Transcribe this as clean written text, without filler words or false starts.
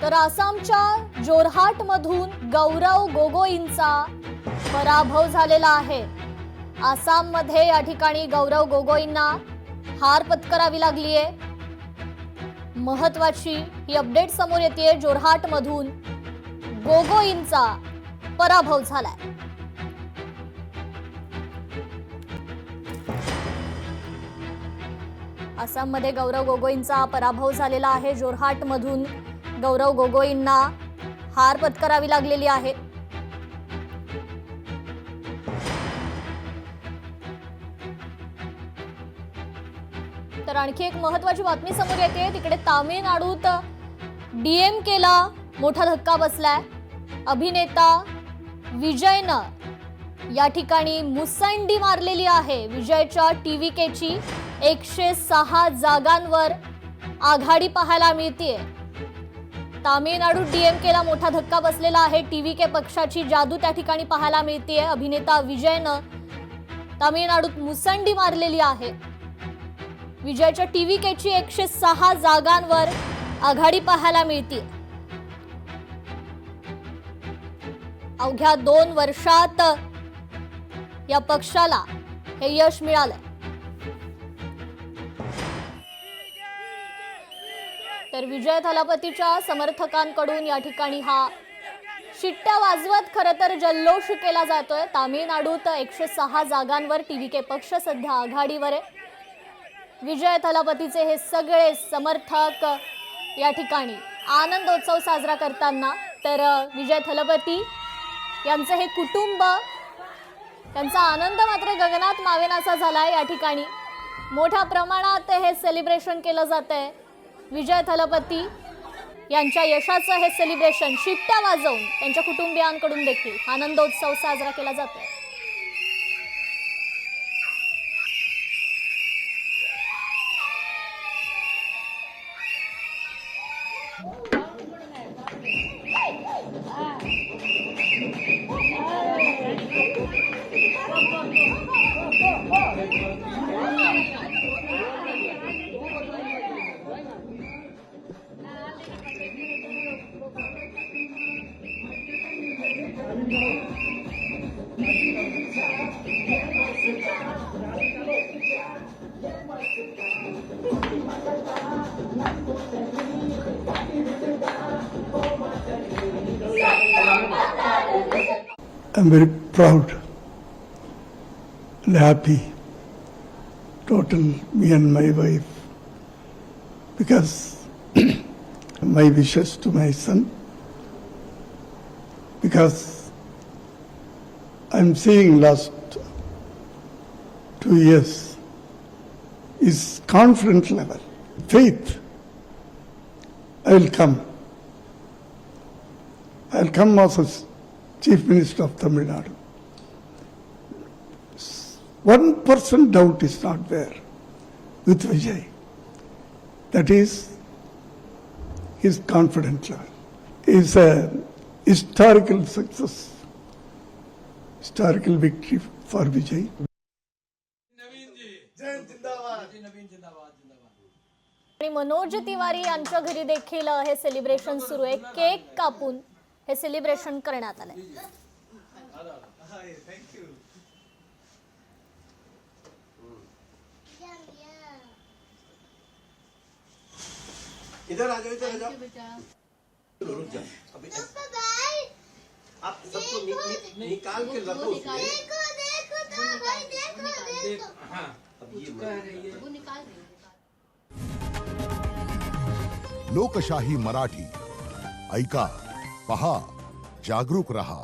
तर आसामच्या जोरहाट मधून गौरव गोगोईंचा पराभव झालेला आहे। आसाम मध्ये या ठिकाणी गौरव गोगोईंना हार पत्करावी लागली आहे। महत्वाची ही अपडेट समोर येते, जोरहाट मधून गोगोईंचा पराभव झालाय। आसाम मध्ये गौरव गोगोईंचा पराभव झालेला आहे। जोरहाट मधून गौरव गोगोईंना हार पत्करावी लागलेली आहे। तर आणखी एक महत्त्वाची बातमी समोर येते, तिकडे तामिळनाडूत डीएमकेला मोठा धक्का बसलाय। अभिनेता विजयनं या ठिकाणी मुसंडी मारलेली आहे। विजयच्या टीव्हीकेची 106 जागांवर आघाडी पाहायला मिळते। तामिळनाडू डीएमकेला मोठा धक्का बसलेला आहे। टीव्हीके पक्षाची जादू त्या ठिकाणी पाहायला मिळते। अभिनेता विजयनं तामिळनाडूत मुसंडी मारलेली आहे। विजयच्या टीव्हीकेची 106 जागांवर आघाडी पाहायला मिळते। अवघ्या 2 वर्षात या पक्षाला हे यश मिळालं। तर विजय थलापतीच्या समर्थकांकडून या ठिकाणी हा शिट्ट्या वाजवत खरं तर जल्लोष केला जातोय। तामिळनाडूत 106 जागांवर टीव्हीके पक्ष सध्या आघाडीवर आहे। विजय थलापतीचे हे सगळे समर्थक या ठिकाणी आनंदोत्सव साजरा करताना, तर विजय थलापती यांचे हे कुटुंब, त्यांचा आनंद मात्र गगनात मावेनासा झालाय। या ठिकाणी मोठ्या प्रमाणात हे सेलिब्रेशन केलं जातंय। विजय थलापती यांच्या यशाचं हे सेलिब्रेशन शिट्ट्या वाजवून त्यांच्या कुटुंबियांकडून देखील आनंदोत्सव साजरा केला जातोय। I'm very proud and happy, total, me and my wife, because my wishes to my son, because I'm seeing last 2 years is confident level, faith. I'll come as a Chief Minister of Tamil Nadu. 1% doubt is not there with Vijay. That is his confidence level. It's a historical success, historical victory for Vijay. आणि मनोज तिवारी यांच्या घरी देखील हे celebration सुरू आहे। Cake कापून हे celebration करण्यात आले। इधर आ जाओ, इधर आ जाओ। रुक जा अभी। आप सबको निकाल के रखो उसमें। देखो देखो तो भाई देखो। हाँ अब ये वो निकाल रही है। लोकशाही मराठी ऐका, पहा, जागरूक रहा।